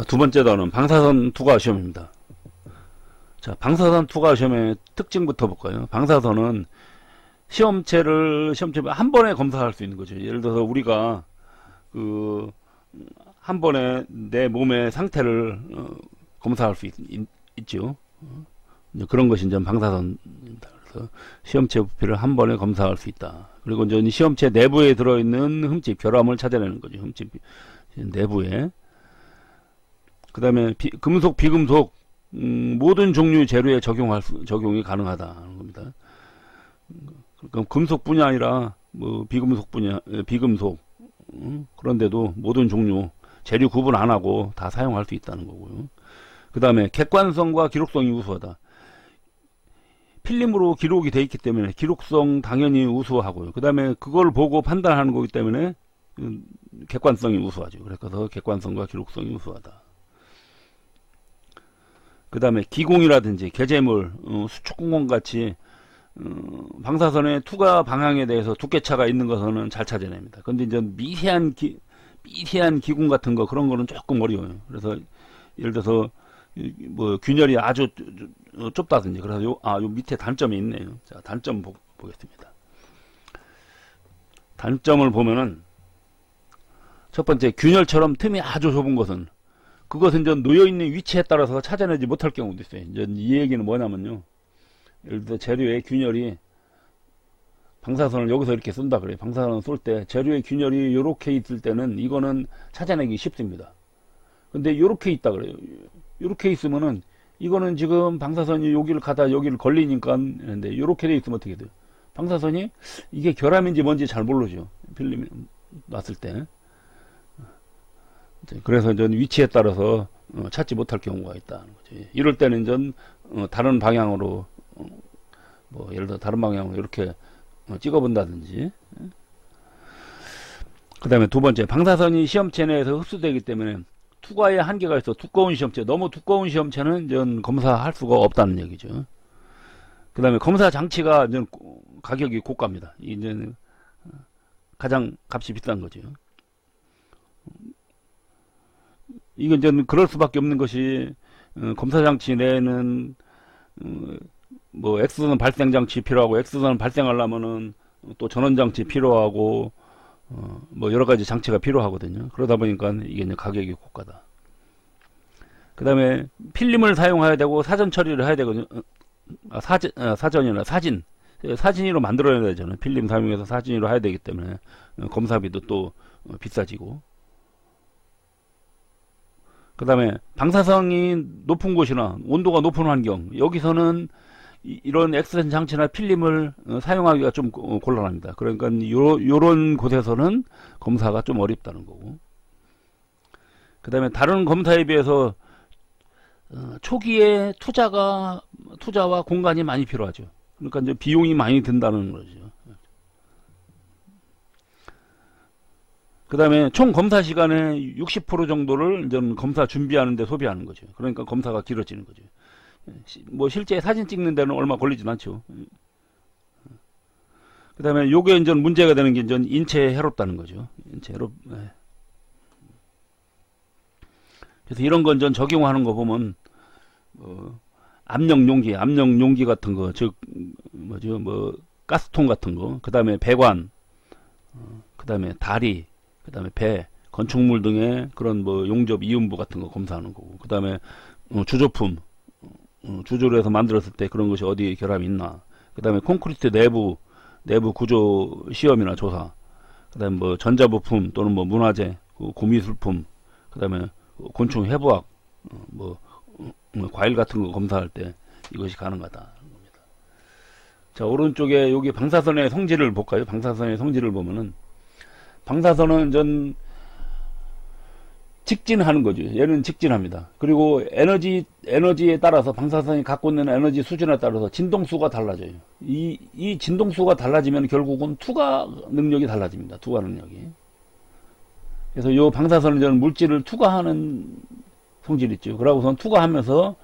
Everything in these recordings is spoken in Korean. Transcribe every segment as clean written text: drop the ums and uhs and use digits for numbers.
두 번째 단원 방사선 투과 시험입니다. 자, 방사선 투과 시험의 특징부터 볼까요? 방사선은 시험체를 한 번에 검사할 수 있는 거죠. 예를 들어서 우리가 한 번에 내 몸의 상태를 검사할 수 있죠. 그런 것이 이제 방사선입니다. 그래서 시험체 부피를 한 번에 검사할 수 있다. 그리고 이제 시험체 내부에 들어있는 흠집, 결함을 찾아내는 거죠. 흠집 내부에. 그 다음에 금속, 비금속 모든 종류 재료에 적용이 가능하다는 겁니다. 그럼 금속뿐이 아니라 뭐 비금속 그런데도 모든 종류 재료 구분 안 하고 다 사용할 수 있다는 거고요. 그 다음에 객관성과 기록성이 우수하다. 필름으로 기록이 돼 있기 때문에 기록성 당연히 우수하고요. 그 다음에 그걸 보고 판단하는 거기 때문에 객관성이 우수하죠. 그래서 객관성과 기록성이 우수하다. 그 다음에 기공이라든지 개재물, 수축공원 같이 방사선의 투과 방향에 대해서 두께차가 있는 것은 잘 찾아냅니다. 근데 이제 미세한 기공 같은 거 그런 거는 조금 어려워요. 그래서 예를 들어서 뭐 균열이 아주 좁다든지 그래서 요 밑에 단점이 있네요. 자, 단점 보겠습니다. 단점을 보면은 첫 번째 균열처럼 틈이 아주 좁은 것은 그것은 이제 놓여있는 위치에 따라서 찾아내지 못할 경우도 있어요. 이제 이 얘기는 뭐냐면요. 예를 들어 재료의 균열이 방사선을 여기서 이렇게 쏜다 그래요. 방사선을 쏠 때 재료의 균열이 요렇게 있을 때는 이거는 찾아내기 쉽습니다. 근데 요렇게 있다 그래요. 요렇게 있으면은 이거는 지금 방사선이 여기를 가다 여기를 걸리니까 근데 요렇게 돼 있으면 어떻게 돼요? 방사선이 이게 결함인지 뭔지 잘 모르죠. 필름이 놨을 때. 그래서 전 위치에 따라서 찾지 못할 경우가 있다는 거죠. 이럴 때는 전 다른 방향으로 뭐 예를 들어 다른 방향으로 이렇게 찍어본다든지. 그 다음에 두 번째 방사선이 시험체 내에서 흡수되기 때문에 투과에 한계가 있어. 두꺼운 시험체, 너무 두꺼운 시험체는 전 검사할 수가 없다는 얘기죠. 그 다음에 검사 장치가 전 가격이 고가입니다. 이제 가장 값이 비싼 거죠. 이건 이제 그럴 수밖에 없는 것이 검사 장치 내에는 뭐 X선 발생 장치 필요하고 X선 발생하려면은 또 전원 장치 필요하고 뭐 여러 가지 장치가 필요하거든요. 그러다 보니까 이게 이제 가격이 고가다. 그 다음에 필름을 사용해야 되고 사전 처리를 해야 되거든요. 사전이나 사진으로 만들어야 되잖아요. 필름 사용해서 사진으로 해야 되기 때문에 검사비도 또 비싸지고. 그 다음에 방사성이 높은 곳이나 온도가 높은 환경, 여기서는 이런 X선 장치나 필름을 사용하기가 좀 곤란합니다. 그러니까 요런 곳에서는 검사가 좀 어렵다는 거고. 그 다음에 다른 검사에 비해서 초기에 투자와 공간이 많이 필요하죠. 그러니까 이제 비용이 많이 든다는 거죠. 그 다음에 총 검사 시간의 60% 정도를 이제 검사 준비하는데 소비하는 거죠. 그러니까 검사가 길어지는 거죠. 뭐 실제 사진 찍는 데는 얼마 걸리진 않죠. 그 다음에 요게 이제 문제가 되는 게 이제 인체에 해롭다는 거죠. 인체 해롭. 그래서 이런 건 전 적용하는 거 보면 압력 용기 같은 거, 즉 뭐죠, 뭐 가스통 같은 거, 그 다음에 배관, 그 다음에 다리, 그 다음에 배, 건축물 등의 그런 뭐 용접 이음부 같은 거 검사하는 거고, 그 다음에 주조품, 주조를 해서 만들었을 때 그런 것이 어디에 결함이 있나, 그 다음에 콘크리트 내부 구조 시험이나 조사, 그 다음에 뭐 전자부품 또는 뭐 문화재, 고미술품, 그 다음에 곤충 해부학, 뭐 과일 같은 거 검사할 때 이것이 가능하다. 자, 오른쪽에 여기 방사선의 성질을 볼까요? 방사선의 성질을 보면은 방사선은 전 직진하는 거죠. 얘는 직진합니다. 그리고 에너지에 따라서 방사선이 갖고 있는 에너지 수준에 따라서 진동수가 달라져요. 이 진동수가 달라지면 결국은 투과 능력이 달라집니다. 투과 능력이. 그래서 이 방사선은 저는 물질을 투과하는 성질이 있죠. 그러고선 투과하면서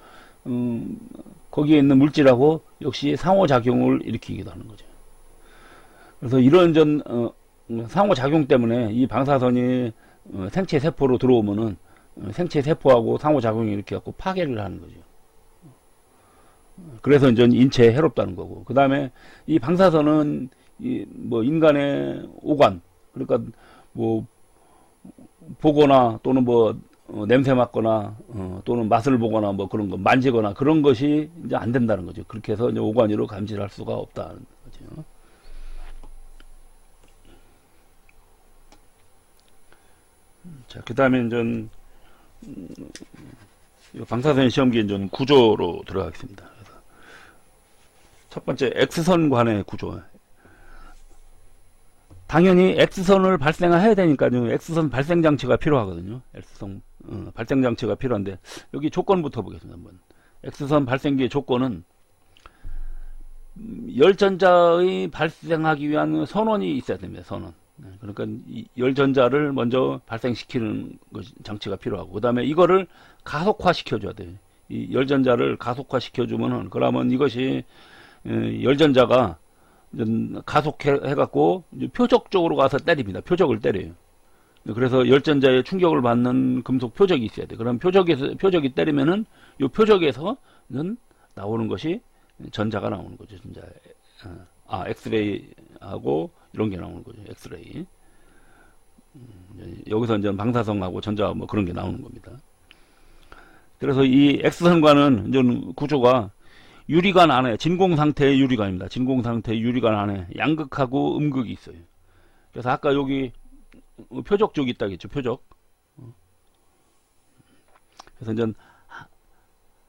거기에 있는 물질하고 역시 상호작용을 일으키기도 하는 거죠. 그래서 이런 상호작용 때문에 이 방사선이 생체 세포로 들어오면은 생체 세포하고 상호작용이 이렇게 갖고 파괴를 하는 거죠. 그래서 이제 인체에 해롭다는 거고. 그 다음에 이 방사선은 뭐 인간의 오간, 그러니까 뭐 보거나 또는 뭐 냄새 맡거나 또는 맛을 보거나 뭐 그런 거 만지거나 그런 것이 이제 안 된다는 거죠. 그렇게 해서 이제 오간으로 감지를 할 수가 없다는 거죠. 자, 그 다음에 이제 방사선 시험기 이제 구조로 들어가겠습니다. 그래서 첫 번째 X선관의 구조. 당연히 X선을 발생해야 되니까요. X선 발생 장치가 필요하거든요. X선 발생 장치가 필요한데 여기 조건부터 보겠습니다. 한번. X선 발생기의 조건은 열전자의 발생하기 위한 선원이 있어야 됩니다. 선원. 그러니까 이 열전자를 먼저 발생시키는 장치가 필요하고, 그 다음에 이거를 가속화 시켜줘야 돼요. 이 열전자를 가속화 시켜주면은, 그러면 이것이 열전자가 가속해갖고 표적 쪽으로 가서 때립니다. 표적을 때려요. 그래서 열전자에 충격을 받는 금속 표적이 있어야 돼. 그럼 표적이 때리면은 이 표적에서 나오는 것이 전자가 나오는 거죠. 전자. 엑스레이하고 이런 게 나오는 거죠. 엑스레이. 여기서 이제 방사성하고 전자 뭐 그런 게 나오는 겁니다. 그래서 이 X선관은 이제 구조가 유리관 안에, 진공 상태의 유리관입니다. 진공 상태의 유리관 안에 양극하고 음극이 있어요. 그래서 아까 여기 표적 쪽이 있다고 했죠. 표적. 그래서 이제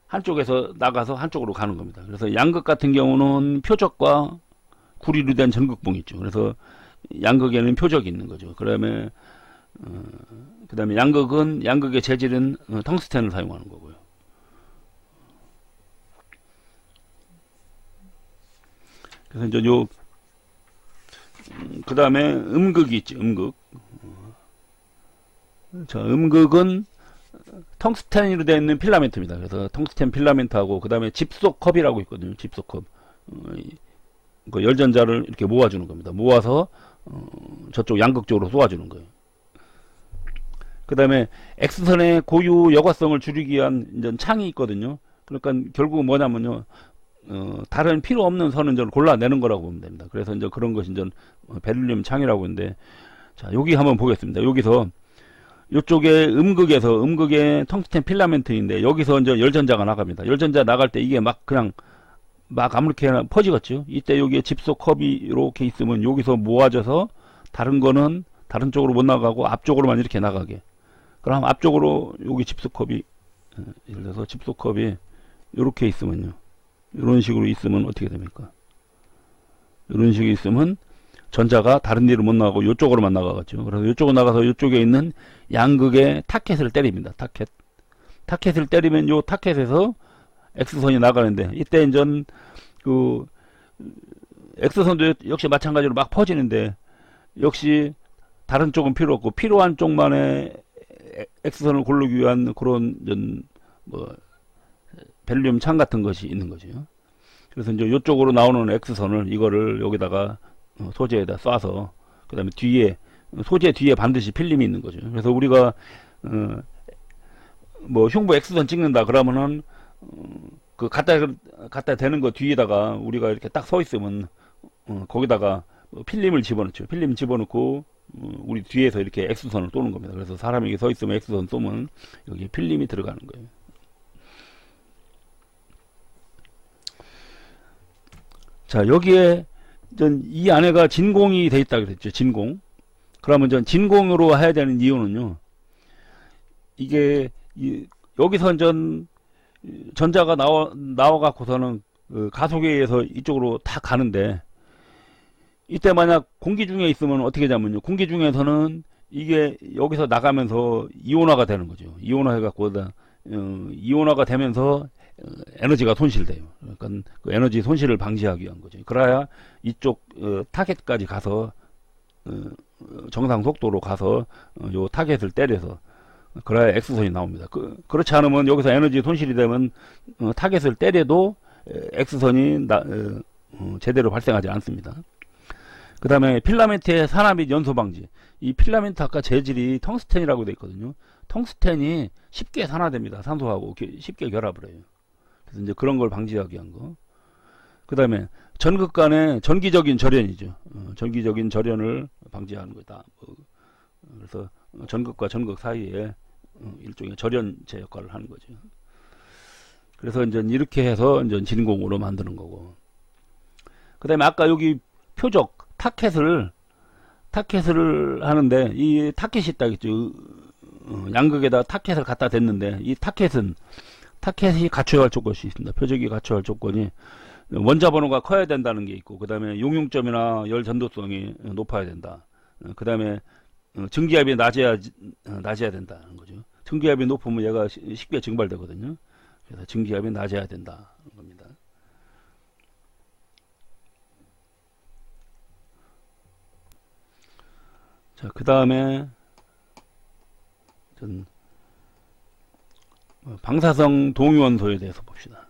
한쪽에서 나가서 한쪽으로 가는 겁니다. 그래서 양극 같은 경우는 표적과 구리로 된 전극봉이 있죠. 그래서 양극에는 표적이 있는 거죠. 그다음에 양극의 재질은 텅스텐을 사용하는 거고요. 그래서 이제 그다음에 음극이 있죠. 음극. 자, 음극은 텅스텐으로 되어 있는 필라멘트입니다. 그래서 텅스텐 필라멘트하고 그다음에 집속컵이라고 있거든요. 집속컵. 그 열전자를 이렇게 모아주는 겁니다. 모아서 저쪽 양극 쪽으로 쏘아주는 거예요. 그 다음에 X선의 고유 여과성을 줄이기 위한 이제 창이 있거든요. 그러니까 결국 뭐냐면요, 다른 필요 없는 선은 이제 골라내는 거라고 보면 됩니다. 그래서 이제 그런 것이 이제 베릴륨 창이라고 하는데, 자, 여기 한번 보겠습니다. 여기서 이쪽에 음극의 텅스텐 필라멘트인데 여기서 이제 열전자가 나갑니다. 열전자 나갈 때 이게 막 그냥 막 아무렇게나 퍼지겠죠. 이때 여기에 집속컵이 이렇게 있으면 여기서 모아져서 다른 거는 다른 쪽으로 못 나가고 앞쪽으로만 이렇게 나가게. 그럼 앞쪽으로 여기 집속컵이, 예를 들어서 집속컵이 이렇게 있으면요, 이런 식으로 있으면 어떻게 됩니까? 이런 식으로 있으면 전자가 다른 데로 못 나가고 이쪽으로만 나가겠죠. 그래서 이쪽으로 나가서 이쪽에 있는 양극의 타켓을 때립니다. 타켓을 때리면 요 타켓에서 X선이 나가는데, 이때 이제 그 X선도 역시 마찬가지로 막 퍼지는데, 역시 다른 쪽은 필요 없고 필요한 쪽만의 X선을 고르기 위한 그런 뭐 베릴륨 창 같은 것이 있는 거죠. 그래서 이제 이쪽으로 나오는 X선을 이거를 여기다가 소재에다 쏴서, 그 다음에 소재 뒤에 반드시 필름이 있는 거죠. 그래서 우리가 뭐 흉부 X선 찍는다 그러면은 그 갖다 대는 거 뒤에다가 우리가 이렇게 딱 서 있으면 거기다가 필름을 집어넣죠. 필름 집어넣고 우리 뒤에서 이렇게 X선을 쏘는 겁니다. 그래서 사람이 이렇게 서 있으면 X선 쏘면 여기 필름이 들어가는 거예요. 자, 여기에 이 안에가 진공이 돼 있다 그랬죠. 진공. 그러면 전 진공으로 해야 되는 이유는요, 이게 여기서 전자가 나와 갖고서는 가속에 의해서 이쪽으로 다 가는데, 이때 만약 공기 중에 있으면 어떻게 되냐면요, 공기 중에서는 이게 여기서 나가면서 이온화가 되는 거죠. 이온화 해갖고 이온화가 되면서 에너지가 손실돼요. 그러니까 그 에너지 손실을 방지하기 위한 거죠. 그래야 이쪽 타겟까지 가서 정상 속도로 가서 요 타겟을 때려서, 그래야 X선이 나옵니다. 그렇지 않으면 여기서 에너지 손실이 되면 타겟을 때려도 X선이 제대로 발생하지 않습니다. 그 다음에 필라멘트의 산화 및 연소 방지. 이 필라멘트 아까 재질이 텅스텐이라고 되어 있거든요. 텅스텐이 쉽게 산화됩니다. 산소하고 쉽게 결합을 해요. 그래서 이제 그런 걸 방지하기 위한 거. 그 다음에 전극 간의 전기적인 절연이죠. 전기적인 절연을 방지하는 거다. 그래서 전극과 전극 사이에 일종의 절연체 역할을 하는 거죠. 그래서 이제 이렇게 해서 이제 진공으로 만드는 거고. 그 다음에 아까 여기 표적 타켓을 하는데 이 타켓이 딱 있죠. 양극에다 타켓을 갖다 댔는데 이 타켓이 갖춰야 할 조건이 있습니다. 표적이 갖춰야 할 조건이 원자 번호가 커야 된다는 게 있고, 그 다음에 용융점이나 열 전도성이 높아야 된다. 그 다음에 증기압이 낮아야 된다는 거죠. 증기압이 높으면 얘가 쉽게 증발되거든요. 그래서 증기압이 낮아야 된다는 겁니다. 자, 그 다음에 방사성 동위원소에 대해서 봅시다.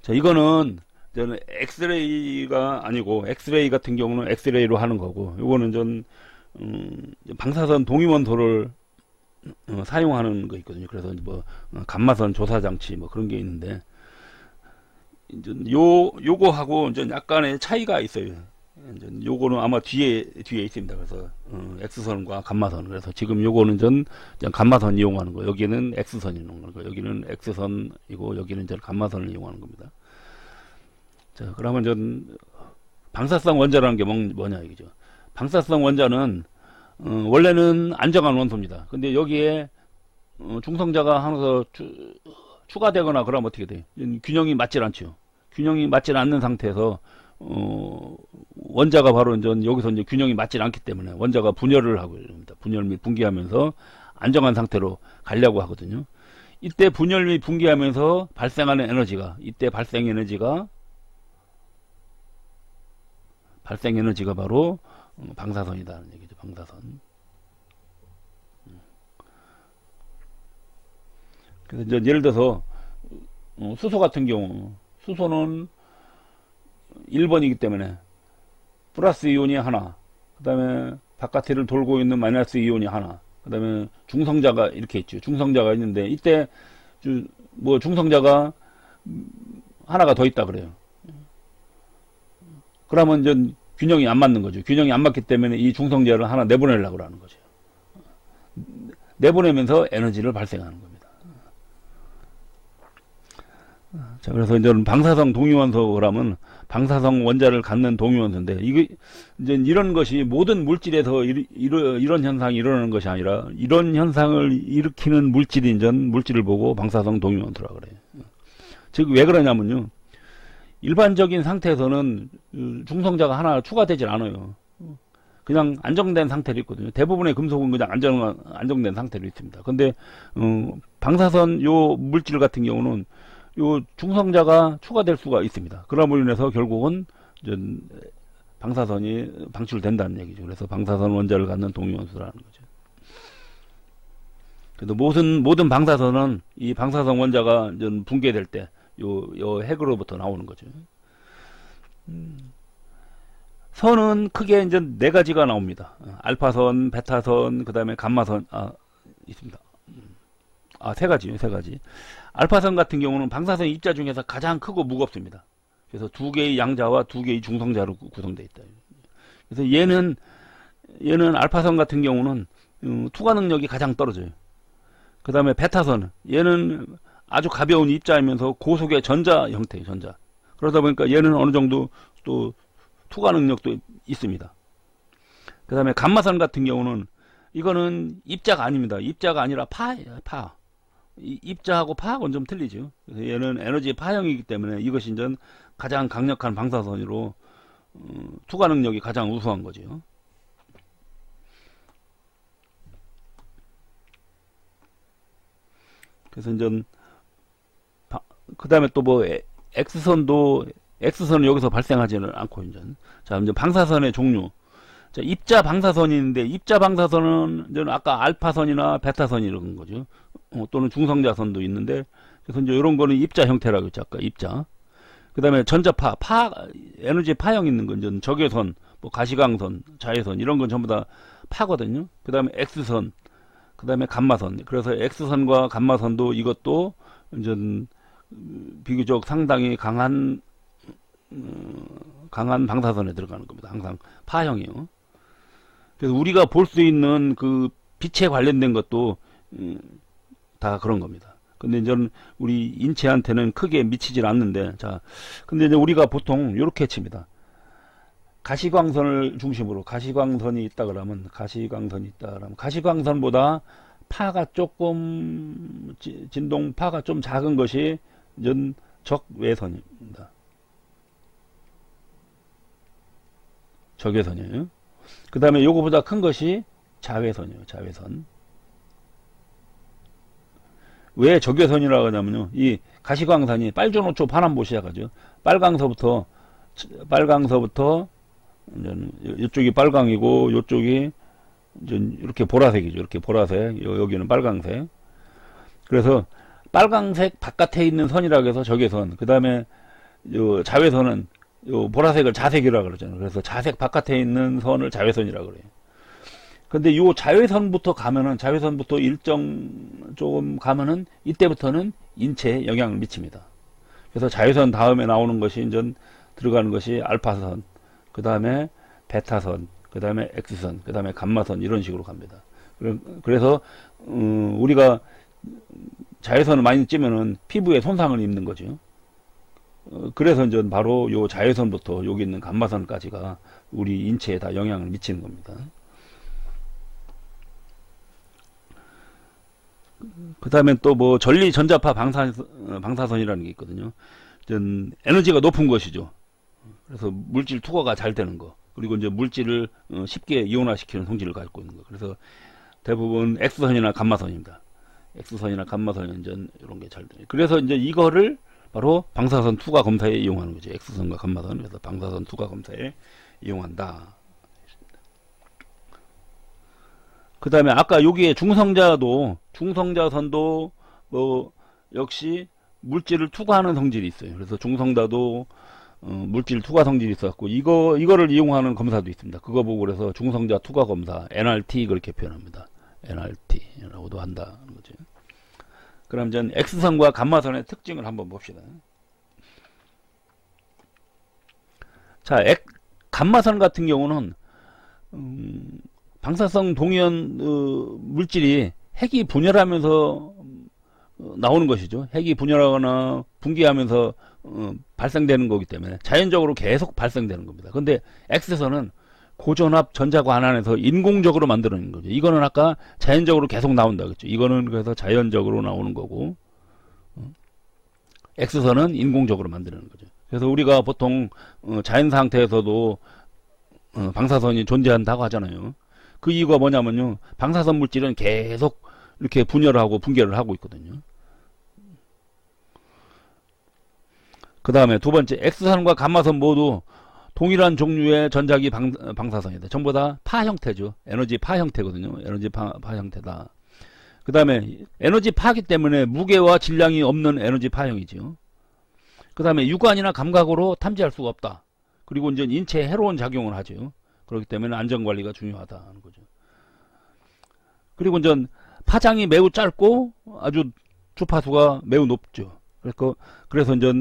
자, 이거는 저는 엑스레이가 아니고, 엑스레이 같은 경우는 엑스레이로 하는 거고, 요거는 방사선 동위원소를 사용하는 거 있거든요. 그래서 뭐 감마선 조사 장치 뭐 그런 게 있는데, 이제 요거하고 이제 약간의 차이가 있어요. 이제 요거는 아마 뒤에 있습니다. 그래서 X선과 감마선. 그래서 지금 요거는 전 감마선 이용하는 거, 여기는 X선 이용하는 거, 여기는 X선이고 여기는 전 감마선을 이용하는 겁니다. 자, 그러면 전 방사성 원자라는 게 뭐냐 이거죠. 방사성 원자는 원래는 안정한 원소입니다. 근데 여기에 중성자가 하나 더 추가되거나 그러면 어떻게 돼요? 균형이 맞질 않죠. 균형이 맞질 않는 상태에서 원자가 바로 여기서 이제 균형이 맞질 않기 때문에 원자가 분열을 하고 이럽니다. 분열 및 붕괴하면서 안정한 상태로 가려고 하거든요. 이때 분열 및 붕괴하면서 발생하는 에너지가, 이때 발생 에너지가 바로 방사선이다는 얘기죠. 방사선. 그래서 이제 예를 들어서 수소 같은 경우, 수소는 1번이기 때문에 플러스 이온이 하나, 그 다음에 바깥을 돌고 있는 마이너스 이온이 하나, 그 다음에 중성자가 이렇게 있죠. 중성자가 있는데 이때 뭐 중성자가 하나가 더 있다 그래요. 그러면 이제 균형이 안 맞는 거죠. 균형이 안 맞기 때문에 이 중성자를 하나 내보내려고 하는 거죠. 내보내면서 에너지를 발생하는 겁니다. 자, 그래서 이제 방사성 동위원소 그러면 방사성 원자를 갖는 동위원소인데, 이게 이제 이런 것이 모든 물질에서 이런 현상이 일어나는 것이 아니라, 이런 현상을 일으키는 물질이 이제 물질을 보고 방사성 동위원소라 그래요. 즉 왜 그러냐면요, 일반적인 상태에서는 중성자가 하나 추가되질 않아요. 그냥 안정된 상태로 있거든요. 대부분의 금속은 그냥 안정된 상태로 있습니다. 근데 방사선 요 물질 같은 경우는 요 중성자가 추가될 수가 있습니다. 그럼으로 인해서 결국은 방사선이 방출된다는 얘기죠. 그래서 방사선 원자를 갖는 동위원소라는 거죠. 그래서 모든 방사선은 이 방사선 원자가 붕괴될 때 요 핵으로부터 나오는 거죠. 선은 크게 이제 네 가지가 나옵니다. 알파선, 베타선, 그 다음에 감마선, 있습니다. 세 가지. 알파선 같은 경우는 방사선 입자 중에서 가장 크고 무겁습니다. 그래서 두 개의 양자와 두 개의 중성자로 구성되어 있다. 그래서 얘는 알파선 같은 경우는 투과 능력이 가장 떨어져요. 그 다음에 베타선, 얘는 아주 가벼운 입자이면서 고속의 전자 형태의 전자. 그러다 보니까 얘는 어느 정도 또 투과 능력도 있습니다. 그 다음에 감마선 같은 경우는 이거는 입자가 아닙니다. 입자가 아니라 파예요. 파. 입자하고 파하고는 좀 틀리죠. 그래서 얘는 에너지 파형이기 때문에 이것이 이제 가장 강력한 방사선으로 투과 능력이 가장 우수한 거죠. 그래서 이제 그 다음에 또 뭐 X선은 여기서 발생하지는 않고 이제 방사선의 종류. 자, 입자 방사선이 있는데, 입자 방사선은 이제 아까 알파선이나 베타선이 이런 거죠. 또는 중성자선도 있는데, 그래서 이제 이런 거는 입자 형태라고 했죠. 아까 입자. 그 다음에 전자파, 에너지 파형 있는 건 이제 적외선, 뭐 가시광선, 자외선 이런 건 전부 다 파거든요. 그 다음에 X선, 그 다음에 감마선. 그래서 X선과 감마선도 이것도 이제 비교적 상당히 강한 방사선에 들어가는 겁니다. 항상 파형이요. 그래서 우리가 볼 수 있는 그 빛에 관련된 것도 다 그런 겁니다. 근데 이제 우리 인체한테는 크게 미치질 않는데, 자, 근데 이제 우리가 보통 이렇게 칩니다. 가시광선을 중심으로 가시광선이 있다 그러면 가시광선보다 파가 조금 진동파가 좀 작은 것이 적외선입니다. 적외선이에요. 그 다음에 요거보다 큰 것이 자외선이에요. 자외선. 왜 적외선이라고 하냐면요, 이 가시광선이 빨주노초 파남보 시작하죠. 빨강서부터 이쪽이 빨강이고 요쪽이 이제 이렇게 보라색이죠. 이렇게 보라색, 여기는 빨강색. 그래서 빨강색 바깥에 있는 선이라고 해서 적외선. 그 다음에 요 자외선은 요 보라색을 자색이라고 그러잖아요. 그래서 자색 바깥에 있는 선을 자외선이라고 그래요. 근데 요 자외선부터 일정 조금 가면은 이때부터는 인체에 영향을 미칩니다. 그래서 자외선 다음에 나오는 것이 이제 들어가는 것이 알파선, 그 다음에 베타선, 그 다음에 X선, 그 다음에 감마선, 이런 식으로 갑니다. 그래서 우리가 자외선을 많이 찌면은 피부에 손상을 입는 거죠. 그래서 이제 바로 요 자외선부터 여기 있는 감마선까지가 우리 인체에 다 영향을 미치는 겁니다. 그 다음에 또 뭐 전리 전자파 방사선이라는 게 있거든요. 에너지가 높은 것이죠. 그래서 물질 투과가 잘 되는 거. 그리고 이제 물질을 쉽게 이온화시키는 성질을 갖고 있는 거. 그래서 대부분 X선이나 감마선입니다. X선이나 감마선이 이제 이런 게 잘 돼요. 그래서 이제 이거를 바로 방사선 투과 검사에 이용하는 거죠. X선과 감마선. 그래서 방사선 투과 검사에 이용한다. 그 다음에 아까 여기에 중성자선도 뭐 역시 물질을 투과하는 성질이 있어요. 그래서 중성자도 물질 투과 성질이 있었고, 이거를 이용하는 검사도 있습니다. 그거 보고 그래서 중성자 투과 검사, NRT 그렇게 표현합니다. NRT라고도 한다는 거죠. 그럼 이제 X선과 감마선의 특징을 한번 봅시다. 자, 감마선 같은 경우는 방사성 동위원 물질이 핵이 분열하면서 나오는 것이죠. 핵이 분열하거나 분기하면서 발생되는 거기 때문에 자연적으로 계속 발생되는 겁니다. 근데 X선은 고전압 전자관안에서 인공적으로 만들어낸 거죠. 이거는 아까 자연적으로 계속 나온다 그랬죠. 이거는 그래서 자연적으로 나오는 거고, X선은 인공적으로 만드는 거죠. 그래서 우리가 보통 자연 상태에서도 방사선이 존재한다고 하잖아요. 그 이유가 뭐냐면요, 방사선 물질은 계속 이렇게 분열하고 분개를 하고 있거든요. 그 다음에 두 번째, X선과 감마선 모두 동일한 종류의 전자기 방사선이다. 전부 다 파 형태죠. 에너지 파 형태거든요. 에너지 파 형태다. 그 다음에 에너지 파기 때문에 무게와 질량이 없는 에너지 파형이죠. 그 다음에 육안이나 감각으로 탐지할 수가 없다. 그리고 이제 인체에 해로운 작용을 하죠. 그렇기 때문에 안전관리가 중요하다는 거죠. 그리고 이제 파장이 매우 짧고 아주 주파수가 매우 높죠. 그래서 이제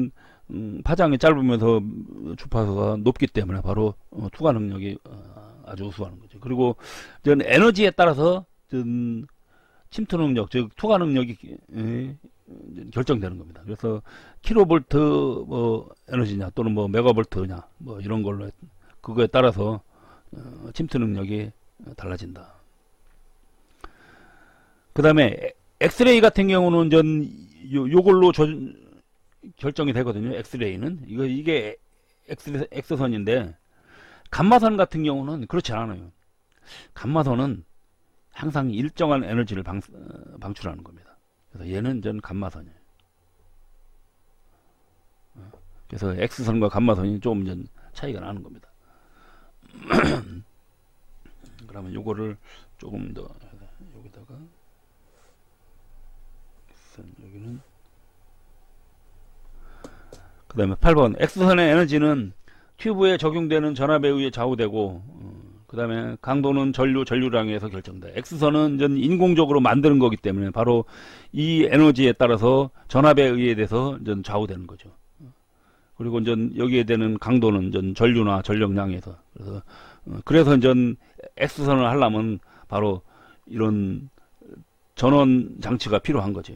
파장이 짧으면서 주파수가 높기 때문에 바로 투과 능력이 아주 우수한 거죠. 그리고 에너지에 따라서 침투 능력, 즉 투과 능력이 결정되는 겁니다. 그래서 킬로볼트 뭐 에너지냐 또는 뭐 메가볼트냐 뭐 이런 걸로 그거에 따라서 침투 능력이 달라진다. 그 다음에 엑스레이 같은 경우는 요걸로 결정이 되거든요. 엑스레이는 이게 X선인데, 감마선 같은 경우는 그렇지 않아요. 감마선은 항상 일정한 에너지를 방출하는 겁니다. 그래서 얘는 감마선이에요. 그래서 X선과 감마선이 좀 차이가 나는 겁니다. 그러면 요거를 조금 더 여기다가 여기는 그 다음에 8번, X선의 에너지는 튜브에 적용되는 전압에 의해 좌우되고, 그 다음에 강도는 전류량에서 결정돼. X선은 전 인공적으로 만드는 거기 때문에 바로 이 에너지에 따라서 전압에 의해서 전 좌우되는 거죠. 그리고 전 여기에 되는 강도는 전 전류나 전력량에서. 그래서 전 X선을 하려면 바로 이런 전원 장치가 필요한 거죠.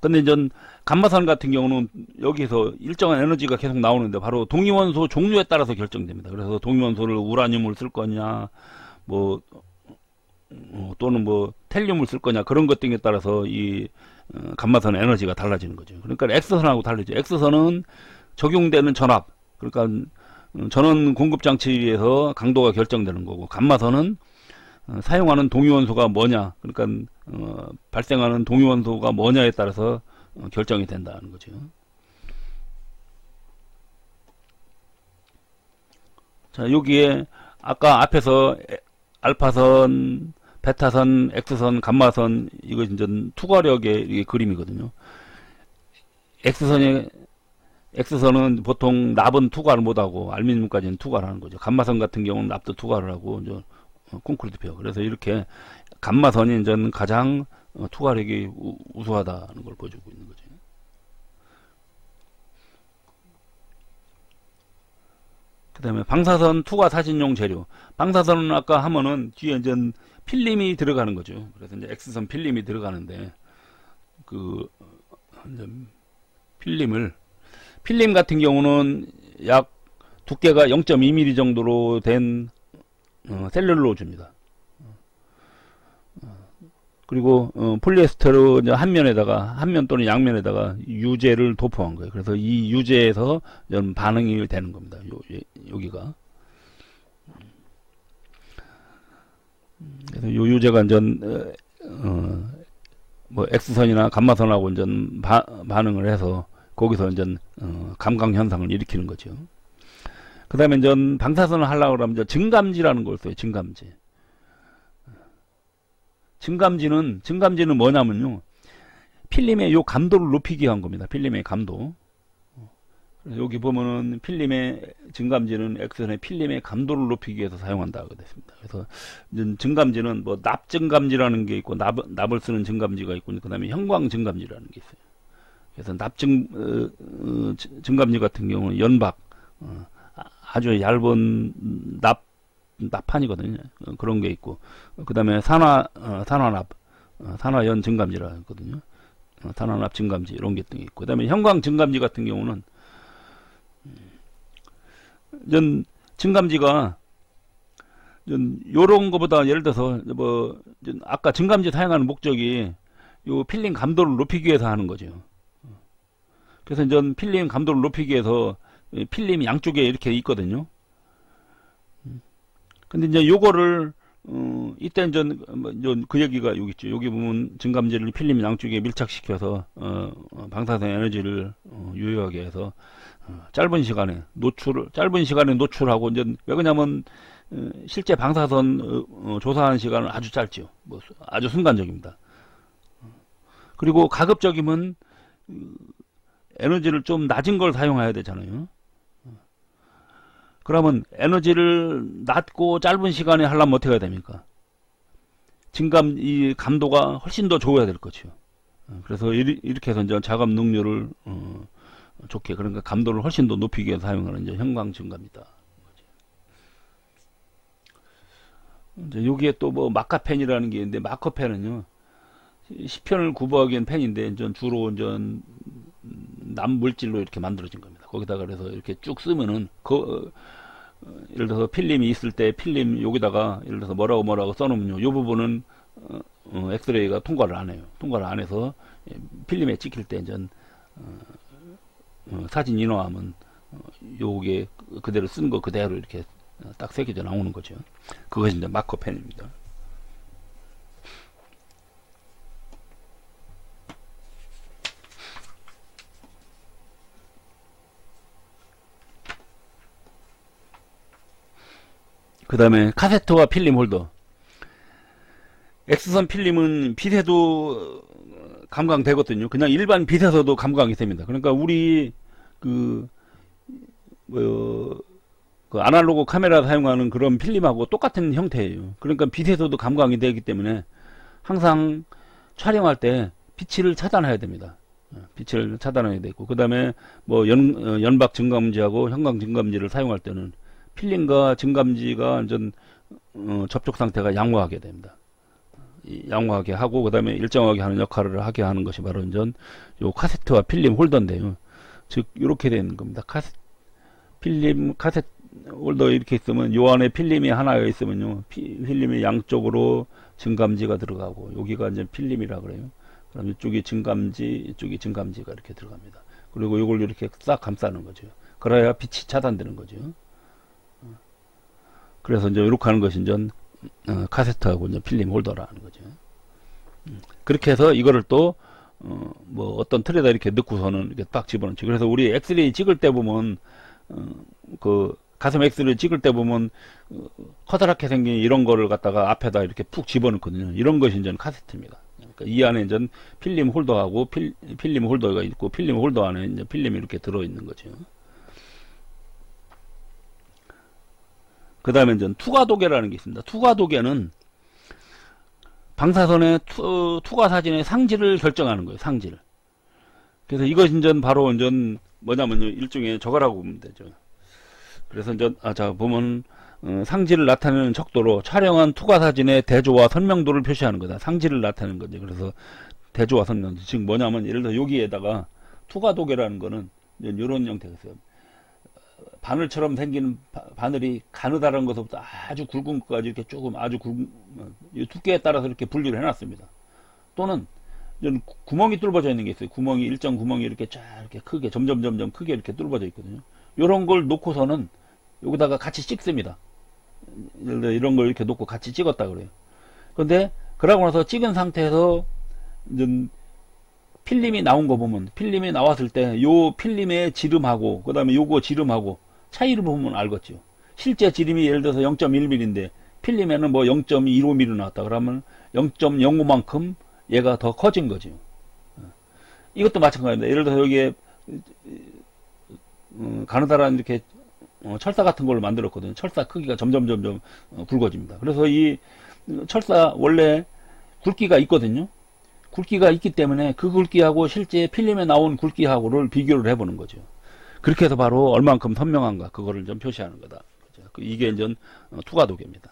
근데 전 감마선 같은 경우는 여기서 일정한 에너지가 계속 나오는데 바로 동위원소 종류에 따라서 결정됩니다. 그래서 동위원소를 우라늄을 쓸 거냐, 뭐 또는 뭐 텔륨을 쓸 거냐 그런 것 등에 따라서 이 감마선 에너지가 달라지는 거죠. 그러니까 X선하고 다르죠. X선은 적용되는 전압, 그러니까 전원 공급 장치에서 강도가 결정되는 거고, 감마선은 사용하는 동위원소가 뭐냐, 그러니까 발생하는 동위원소가 뭐냐에 따라서 결정이 된다는 거죠. 자, 여기에 아까 앞에서 알파선, 베타선, X선, 감마선, 이거 이제 투과력의 그림이거든요. X선은 보통 납은 투과를 못하고 알루미늄까지는 투과를 하는 거죠. 감마선 같은 경우는 납도 투과를 하고 이제 콘크리트 펴. 그래서 이렇게 감마선이 이제 가장 투과력이 우수하다는 걸 보여주고 있는 거죠. 그 다음에 방사선 투과 사진용 재료. 방사선은 아까 하면은 뒤에 이제 필름이 들어가는 거죠. 그래서 이제 X선 필름이 들어가는데 그 이제 필름 같은 경우는 약 두께가 0.2mm 정도로 된 셀룰로즈입니다. 그리고 폴리에스테르 한 면 또는 양면에다가 유제를 도포한 거예요. 그래서 이 유제에서 반응이 되는 겁니다. 여기가. 그래서 요 유제가 뭐 X선이나 감마선하고 반응을 해서 거기서 감각 현상을 일으키는 거죠. 그 다음에 방사선을 하려고 하면 증감지라는 걸 써요. 증감지는 뭐냐면요, 필름의 요 감도를 높이기 위한 겁니다. 필름의 감도. 여기 보면은 필름의 증감지는 X선의 필름의 감도를 높이기 위해서 사용한다고 됐습니다. 그래서 증감지는 뭐 납 증감지라는 게 있고, 납을 쓰는 증감지가 있고, 그 다음에 형광 증감지라는 게 있어요. 그래서 증감지 같은 경우는 연박, 아주 얇은 납판이거든요. 그런 게 있고, 그 다음에 산화연 증감지라 했거든요. 산화납 증감지 이런 게 등 있고, 그 다음에 형광 증감지 같은 경우는 증감지가 요런 거보다 예를 들어서 뭐 아까 증감지 사용하는 목적이 요 필름 감도를 높이기 위해서 하는 거죠. 그래서 필름 감도를 높이기 위해서 필름이 양쪽에 이렇게 있거든요. 근데 이제 요거를 이때 그 얘기가 여기 있죠. 여기 보면 증감지를 필름 양쪽에 밀착시켜서 방사선 에너지를 유효하게 해서 짧은 시간에 노출하고, 왜 그러냐면 실제 방사선 조사하는 시간은 아주 짧죠. 뭐 아주 순간적입니다. 그리고 가급적이면 에너지를 좀 낮은 걸 사용해야 되잖아요. 그러면 에너지를 낮고 짧은 시간에 하려면 어떻게 해야 됩니까? 이 감도가 훨씬 더 좋아야 될 거죠. 그래서 이렇게 해서 작업 능률을 좋게, 그러니까 감도를 훨씬 더 높이기 위해서 사용하는 형광 증감이다. 이제 여기에 또 뭐 마카펜이라는 게 있는데, 마커펜은요 10편을 구보하기엔 펜인데 주로 남물질로 이렇게 만들어진 겁니다. 거기다가 그래서 이렇게 쭉 쓰면은 예를 들어서 필름이 있을 때 필름 여기다가 예를 들어서 뭐라고 써놓으면요, 이 부분은 엑스레이가 통과를 안 해요. 통과를 안 해서 필름에 찍힐 때 사진 인화하면 요게 그대로 쓴 거 그대로 이렇게 딱 새겨져 나오는 거죠. 그것이 이제 마커펜입니다. 그 다음에 카세트와 필름 홀더. X선 필름은 빛에도 감광되거든요. 그냥 일반 빛에서도 감광이 됩니다. 그러니까 우리 그 그 아날로그 카메라 사용하는 그런 필름하고 똑같은 형태예요. 그러니까 빛에서도 감광이 되기 때문에 항상 촬영할 때 빛을 차단해야 됩니다. 빛을 차단해야 되고, 그 다음에 뭐 연박 증감지하고 형광 증감지를 사용할 때는 필름과 증감지가 완전 접촉 상태가 양호하게 됩니다. 양호하게 하고, 그 다음에 일정하게 하는 역할을 하게 하는 것이 바로 요 카세트와 필름 홀더인데요. 즉 이렇게 되는 겁니다. 필름 카세트 홀더 이렇게 있으면 요 안에 필름이 하나가 있으면요, 필름이 양쪽으로 증감지가 들어가고, 여기가 이제 필름이라 그래요. 그럼 이쪽이 증감지, 이쪽이 증감지가 이렇게 들어갑니다. 그리고 이걸 이렇게 싹 감싸는 거죠. 그래야 빛이 차단되는 거죠. 그래서 이제 이렇게 하는 것이 이제 카세트하고 이제 필름 홀더라는 거죠. 그렇게 해서 이거를 또 뭐 어떤 틀에다 이렇게 넣고서는 이렇게 딱 집어넣지. 그래서 우리 엑스레이 찍을 때 보면 그 가슴 엑스레이 찍을 때 보면 커다랗게 생긴 이런 거를 갖다가 앞에다 이렇게 푹 집어넣거든요. 이런 것이 이제 카세트입니다. 그러니까 이 안에 이제 필름 홀더하고 필름 홀더가 있고, 필름 홀더 안에 이제 필름이 이렇게 들어있는 거죠. 그 다음에 이제 투과도계라는 게 있습니다. 투과도계는 방사선의 투과 사진의 상지를 결정하는 거예요. 상지를. 그래서 이것이 이제 바로 이제 뭐냐면 일종의 저거라고 보면 되죠. 그래서 이제 자 보면 상지를 나타내는 척도로 촬영한 투과 사진의 대조와 선명도를 표시하는 거다. 상지를 나타내는 거죠. 그래서 대조와 선명도. 즉 뭐냐면 예를 들어 여기에다가 투과도계라는 거는 이런 형태가 있어요. 바늘처럼 생기는 바늘이 가느다란 것부터 아주 굵은 것까지 이렇게 조금 아주 굵은 두께에 따라서 이렇게 분리를 해놨습니다. 또는 구멍이 뚫어져 있는 게 있어요. 구멍이 일정 구멍이 이렇게 쫙 이렇게 크게 점점 크게 이렇게 뚫어져 있거든요. 이런 걸 놓고서는 여기다가 같이 찍습니다. 예를 들어 이런 걸 이렇게 놓고 같이 찍었다 그래요. 그런데 그러고 나서 찍은 상태에서 이제 필름이 나온 거 보면, 필름이 나왔을 때 요 필름의 지름하고 그 다음에 요거 지름하고 차이를 보면 알겠죠. 실제 지름이 예를 들어서 0.1mm인데 필름에는 뭐 0.15mm 나왔다 그러면 0.05만큼 얘가 더 커진 거죠. 이것도 마찬가지입니다. 예를 들어서 여기에 가느다란 이렇게 철사 같은 걸 만들었거든요. 철사 크기가 점점 굵어집니다. 그래서 이 철사 원래 굵기가 있거든요. 굵기가 있기 때문에 그 굵기하고 실제 필름에 나온 굵기하고를 비교를 해보는 거죠. 그렇게 해서 바로 얼만큼 선명한가 그거를 좀 표시하는 거다. 이게 이제 투과도계입니다.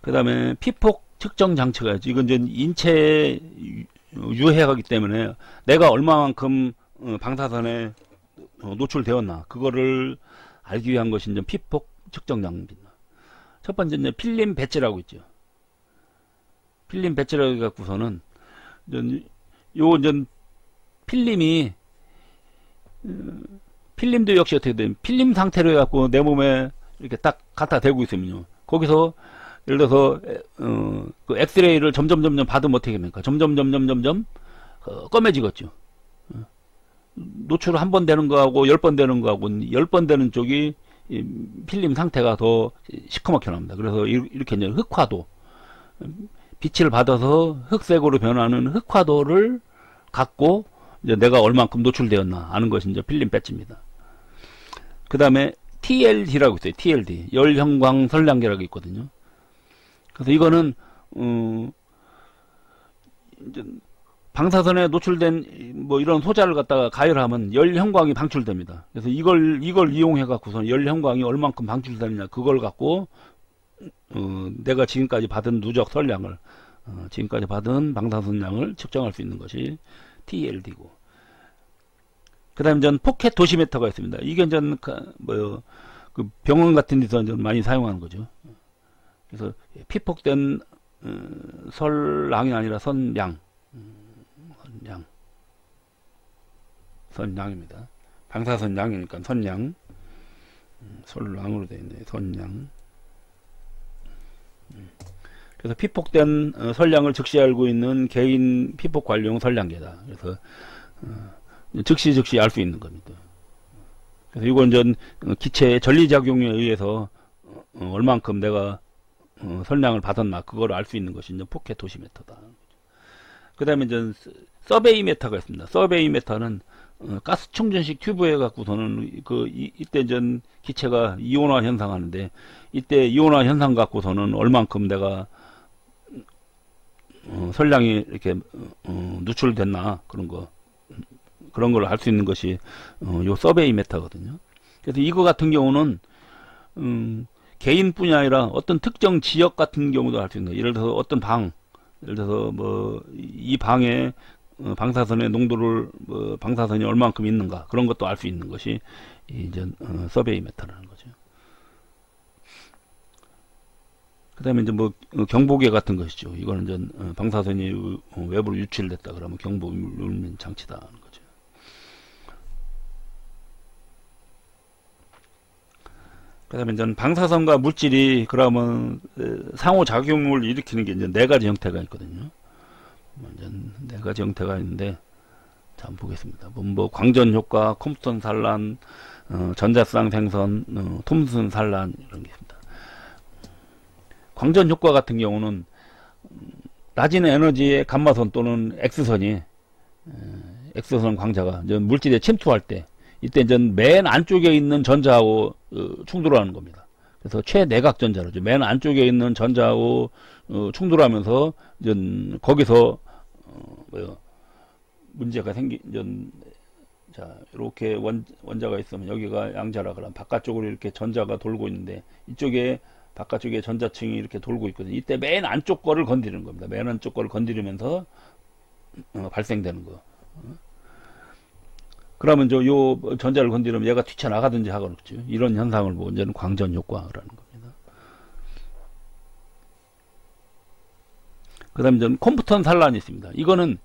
그 다음에 피폭 측정 장치가 있죠. 이건 이제 인체에 유해하기 때문에 내가 얼마만큼 방사선에 노출되었나 그거를 알기 위한 것이 이제 피폭 측정 장비입니다. 첫 번째 이제 필름 배치라고 있죠. 필름 배치라고 갖고서는 요 이제 필름이 필름도 역시 어떻게 되면 필름 상태로 해갖고 내 몸에 이렇게 딱 갖다 대고 있으면요. 거기서 예를 들어서 그 엑스레이를 점점 받으면 어떻게 됩니까? 점점 검해지겠죠. 노출 한 번 되는 거하고 10번 되는 거하고 10번 되는 쪽이 필름 상태가 더 시커멓게 납니다. 그래서 이렇게 이제 흑화도, 빛을 받아서 흑색으로 변하는 흑화도를 갖고 이제 내가 얼만큼 노출되었나 아는 것이 이제 필름 배치입니다. 그 다음에 TLD라고 있어요. TLD, 열형광 선량계라고 있거든요. 그래서 이거는 이제 방사선에 노출된 뭐 이런 소자를 갖다가 가열하면 열형광이 방출됩니다. 그래서 이걸 이용해 갖고서 열형광이 얼만큼 방출되느냐 그걸 갖고 내가 지금까지 받은 누적 선량을 지금까지 받은 방사선량을 측정할 수 있는 것이 TLD고, 그 다음에 전 포켓 도시미터가 있습니다. 이게 전 그 병원 같은 데서 많이 사용하는 거죠. 그래서 피폭된 설량이 아니라 선량입니다. 방사선량이니까 선량, 설량으로 되어 있네. 선량. 그래서 피폭된 선량을 즉시 알고 있는 개인 피폭 관리용 선량계다. 그래서 즉시 알 수 있는 겁니다. 그래서 이건 전 기체의 전리작용에 의해서 얼만큼 내가 선량을 받았나 그걸 알 수 있는 것이 이제 포켓 도시미터다. 그 다음에 이제 서베이 메터가 있습니다. 서베이 메터는 가스 충전식 튜브에 갖고서는 이때 전 기체가 이온화 현상하는데, 이때 이온화 현상 갖고서는 얼만큼 내가 선량이 이렇게 누출됐나, 그런 걸 알 수 있는 것이 요 서베이 메타거든요. 그래서 이거 같은 경우는 개인뿐이 아니라 어떤 특정 지역 같은 경우도 알 수 있는 거예요. 예를 들어서 어떤 예를 들어서 뭐 이 방에 방사선의 농도를 방사선이 얼만큼 있는가, 그런 것도 알 수 있는 것이 이제 서베이 메타라는 거죠. 그다음에 이제 뭐 경보계 같은 것이죠. 이거는 이제 방사선이 외부로 유출됐다 그러면 경보 울림 장치다 하는 거죠. 그다음에 이제 방사선과 물질이 그러면 상호작용을 일으키는 게 이제 네 가지 형태가 있거든요. 이제 네 가지 형태가 있는데, 자, 한번 보겠습니다. 뭐 광전 효과, 콤프턴 산란, 전자쌍 생선, 톰슨 산란, 이런 게 있습니다. 광전 효과 같은 경우는 낮은 에너지의 감마선 또는 X선 광자가 물질에 침투할 때, 이때 맨 안쪽에 있는 전자하고 충돌하는 겁니다. 그래서 최내각 전자로죠. 맨 안쪽에 있는 전자하고 충돌하면서 거기서 문제가 자, 이렇게 원자가 있으면 여기가 양자라 그러면 바깥쪽으로 이렇게 전자가 돌고 있는데, 이쪽에 바깥쪽에 전자층이 이렇게 돌고 있거든요. 이때 맨 안쪽 거를 건드리는 겁니다. 맨 안쪽 거를 건드리면서 발생되는 거. 그러면 요 전자를 건드리면 얘가 튀쳐나가든지 하겠죠. 이런 현상을 이제는 광전 효과라는 겁니다. 그 다음에 저는 콤프턴 산란이 있습니다. 이거는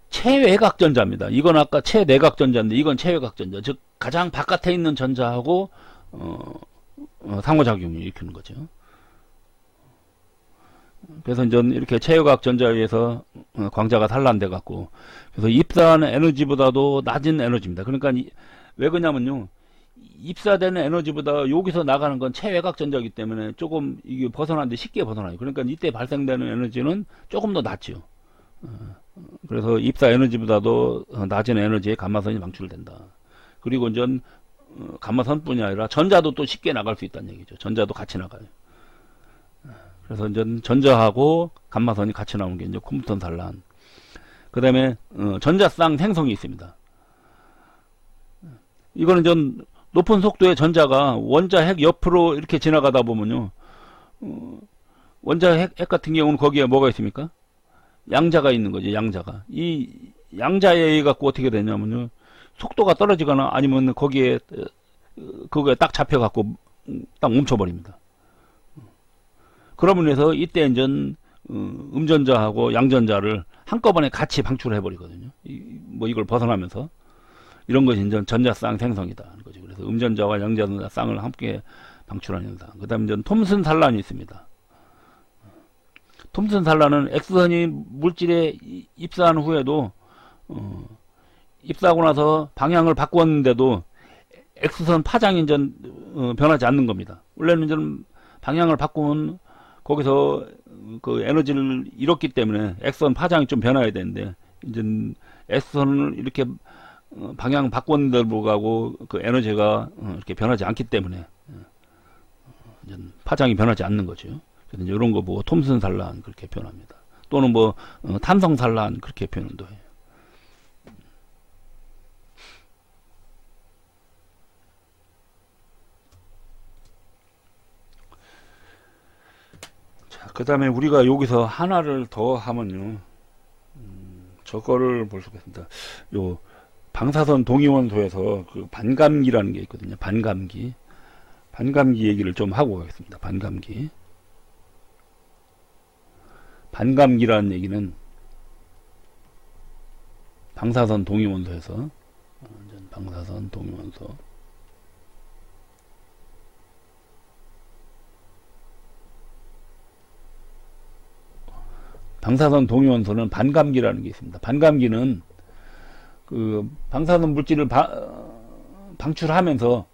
최외곽 전자입니다. 이건 아까 최내각 전자인데, 이건 최외곽 전자. 즉, 가장 바깥에 있는 전자하고, 상호작용을 일으키는 거죠. 그래서 이제 이렇게 최외곽 전자에 의해서 광자가 산란돼 갖고, 그래서 입사하는 에너지보다도 낮은 에너지입니다. 그러니까 왜 그러냐면요, 입사되는 에너지보다 여기서 나가는 건 최외곽 전자이기 때문에 조금 이게 벗어나는데 쉽게 벗어나요. 그러니까 이때 발생되는 에너지는 조금 더 낮죠. 그래서 입사 에너지보다도 낮은 에너지의 감마선이 방출된다. 그리고 이제 감마선뿐이 아니라 전자도 또 쉽게 나갈 수 있다는 얘기죠. 전자도 같이 나가요. 그래서 이제 전자하고 감마선이 같이 나오는 게 이제 콤프턴 산란. 그 다음에 전자쌍 생성이 있습니다. 이거는 좀 높은 속도의 전자가 원자 핵 옆으로 이렇게 지나가다 보면요, 원자 핵 같은 경우는 거기에 뭐가 있습니까? 양자가 있는 거죠. 양자가. 이 양자에 의해 갖고 어떻게 되냐면요, 속도가 떨어지거나 아니면 거기에 딱 잡혀 갖고 딱 멈춰버립니다. 그러면 해서 이때 이제 음전자하고 양전자를 한꺼번에 같이 방출해 버리거든요. 이걸 벗어나면서. 이런 것이 이제 전자쌍 생성이다 하는 거죠. 그래서 음전자와 양전자 쌍을 함께 방출하는 현상. 그 다음에 이제 톰슨 산란이 있습니다. 톰슨 산란은 X선이 물질에 입사한 후에도 입사하고 나서 방향을 바꿨는데도 X선 파장이 이제 변하지 않는 겁니다. 원래는 이제 방향을 바꾸면 거기서 그 에너지를 잃었기 때문에 X선 파장이 좀 변해야 되는데, 이제 X선을 이렇게 방향 바꿨는데도 불구하고 그 에너지가 이렇게 변하지 않기 때문에 이제 파장이 변하지 않는 거죠. 그래서 이런 거 보고 톰슨 산란 그렇게 표현합니다. 또는 뭐 탄성 산란 그렇게 표현도 해요. 자, 그 다음에 우리가 여기서 하나를 더 하면요, 저거를 볼 수가 있습니다. 요 방사선 동위원소에서 그 반감기라는 게 있거든요. 반감기 얘기를 좀 하고 가겠습니다. 반감기라는 얘기는 방사선 동위원소에서 방사선 동위원소 방사선 동위원소는 반감기라는 게 있습니다. 반감기는 그 방사선 물질을 방출하면서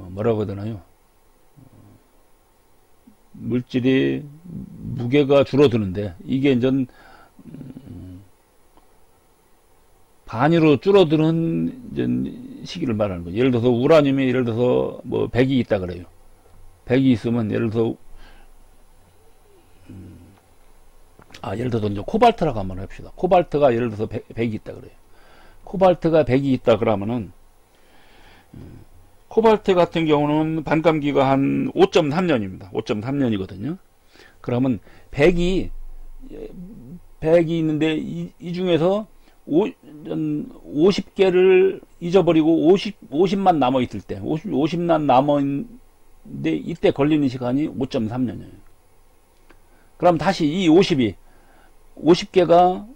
뭐라고 해야 되나요? 물질이 무게가 줄어드는데, 이게 이제 반으로 줄어드는 이제 시기를 말하는 거죠. 예를 들어서 우라늄이 예를 들어서 뭐 100이 있다 그래요. 100이 있으면 예를 들어서 예를 들어서 이제 코발트라고 한번 합시다. 코발트가 예를 들어서 100이 있다 그래요. 코발트가 100이 있다 그러면은 코발트 같은 경우는 반감기가 한 5.3년입니다. 5.3년이거든요. 그러면 100이 있는데 이 중에서 50개를 잊어버리고 50만 남아 있을 때 50만 남아 있는데 이때 걸리는 시간이 5.3년이에요. 그럼 다시 이 50개가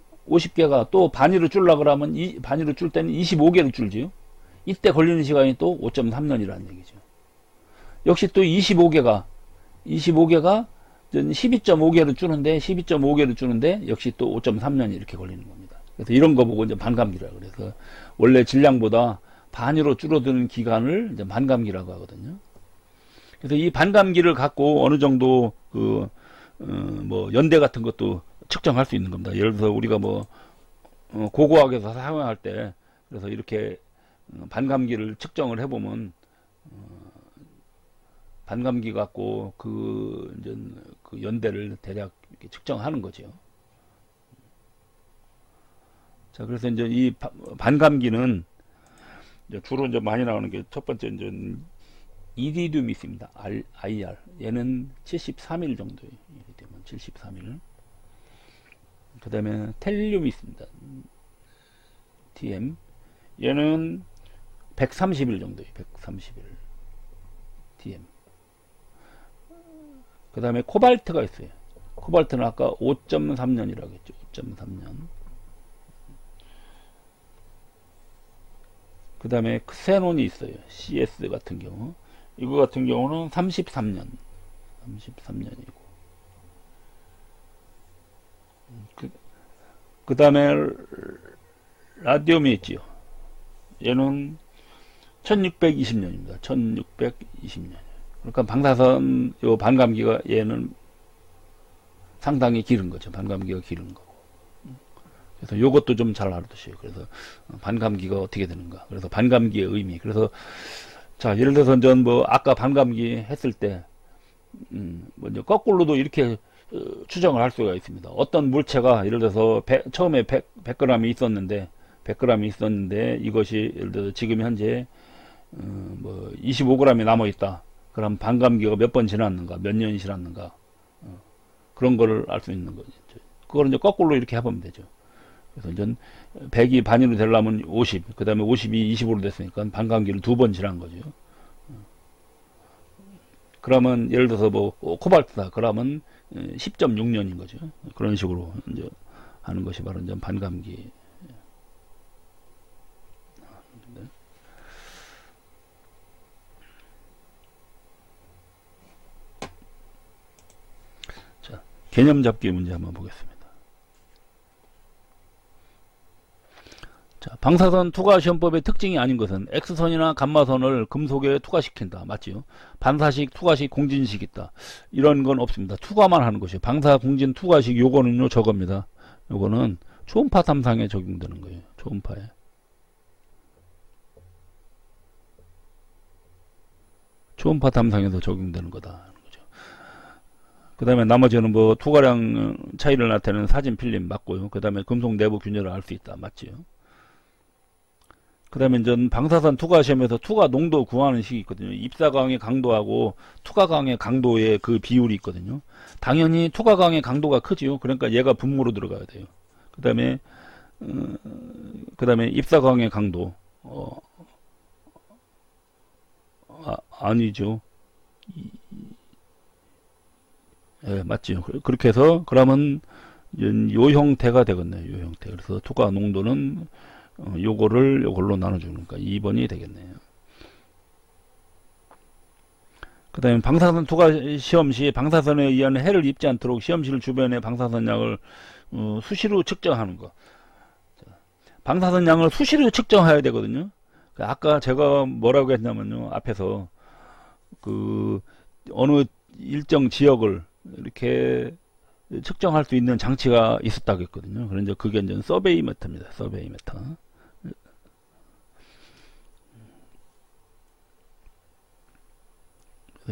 또 반으로 줄라 그러면 반으로 줄 때는 25개로 줄지요. 이때 걸리는 시간이 또 5.3년이라는 얘기죠. 역시 또 25개가 12.5개로 주는데 역시 또 5.3년이 이렇게 걸리는 겁니다. 그래서 이런 거 보고 이제 반감기라고 그래서 원래 질량보다 반으로 줄어드는 기간을 이제 반감기라고 하거든요. 그래서 이 반감기를 갖고 어느 정도 뭐 연대 같은 것도 측정할 수 있는 겁니다. 예를 들어서 우리가 뭐 고고학에서 사용할 때 그래서 이렇게 반감기를 측정을 해보면 반감기 갖고 이제 그 연대를 대략 이렇게 측정하는 거죠. 자, 그래서 이제 이 반감기는 이제 주로 이제 많이 나오는 게 첫 번째 이제 이리듐이 있습니다. IR. 얘는 73일 정도 되면 73일. 그 다음에 텔륨이 있습니다. TM. 얘는 130일 정도예요. 130일. TM. 그 다음에 코발트가 있어요. 코발트는 아까 5.3년이라고 했죠. 5.3년. 그 다음에 크세논이 있어요. CS 같은 경우. 이거 같은 경우는 33년. 33년이고. 그 다음에 라디움이 있지요. 얘는 1620년입니다. 1620년. 그러니까 방사선 요 반감기가 얘는 상당히 길은 거죠. 반감기가 길은 거고. 그래서 요것도 좀 잘 알아두세요. 그래서 반감기가 어떻게 되는가. 그래서 반감기의 의미. 그래서 자, 예를 들어서 전 뭐 아까 반감기 했을 때 먼저 거꾸로도 이렇게 추정을 할 수가 있습니다. 어떤 물체가 예를 들어서 처음에 100g이 있었는데 이것이 예를 들어서 지금 현재 뭐 25g이 남아 있다. 그럼 반감기가 몇 번 지났는가, 몇 년이 지났는가, 그런 거를 알 수 있는 거죠. 그걸 이제 거꾸로 이렇게 해보면 되죠. 그래서 이제 100이 반으로 되려면 50, 그 다음에 50이 20으로 됐으니까 반감기를 2번 지난 거죠. 그러면 예를 들어서 뭐 코발트다. 그러면 10.6년인 거죠. 그런 식으로 이제 하는 것이 바로 이제 반감기. 자, 개념 잡기 문제 한번 보겠습니다. 자, 방사선 투과 시험법의 특징이 아닌 것은 X선이나 감마선을 금속에 투과시킨다. 맞지요? 반사식, 투과식, 공진식 있다. 이런 건 없습니다. 투과만 하는 것이요. 방사, 공진, 투과식 요거는요 저겁니다. 요거는 초음파 탐상에 적용되는 거예요. 초음파에. 초음파 탐상에서 적용되는 거다. 그 다음에 나머지는 뭐 투과량 차이를 나타내는 사진 필름 맞고요. 그 다음에 금속 내부 균열을 알 수 있다. 맞지요? 그 다음에 이제 방사선 투과 시험에서 투과 농도 구하는 식이 있거든요. 입사광의 강도하고 투과광의 강도의 그 비율이 있거든요. 당연히 투과광의 강도가 크지요. 그러니까 얘가 분모로 들어가야 돼요. 그 다음에 입사광의 강도 아니죠. 예, 맞지요. 그렇게 해서 그러면 요 형태가 되겠네요. 요 형태. 그래서 투과 농도는 요걸로 나눠주니까 2번이 되겠네요. 그 다음에 방사선 투과 시험 시 방사선에 의한 해를 입지 않도록 시험실 주변의 방사선 양을 수시로 측정하는 거. 방사선 양을 수시로 측정해야 되거든요. 아까 제가 뭐라고 했냐면요. 앞에서 그 어느 일정 지역을 이렇게 측정할 수 있는 장치가 있었다고 했거든요. 그런데 그게 이제 서베이 메터입니다. 서베이 메터.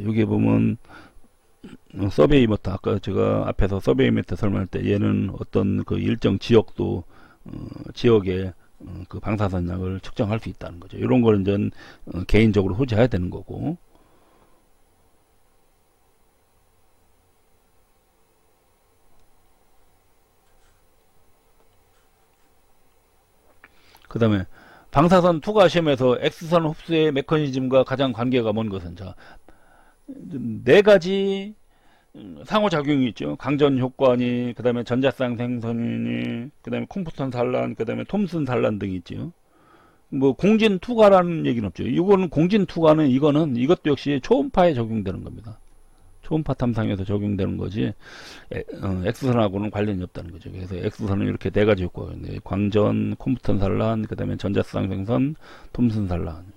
여기 보면 서베이 모터, 아까 제가 앞에서 서베이 모터 설명할 때 얘는 어떤 그 일정 지역도 지역의 그 방사선량을 측정할 수 있다는 거죠. 이런 거는 이제 개인적으로 소지해야 되는 거고. 그 다음에 방사선 투과 시험에서 X선 흡수의 메커니즘과 가장 관계가 먼 것은, 자, 네 가지 상호작용이 있죠. 강전 효과니, 그 다음에 전자쌍 생성이니, 그 다음에 콩프턴 산란, 그 다음에 톰슨 산란 등이 있죠. 뭐 공진 투과라는 얘기는 없죠. 이거는 공진 투과는 이것도 역시 초음파에 적용되는 겁니다. 초음파 탐상에서 적용되는 거지, X선하고는 관련이 없다는 거죠. 그래서 X선은 이렇게 네 가지 효과가 있는데, 광전, 콤프턴 산란, 그 다음에 전자쌍 생선, 톰슨 산란.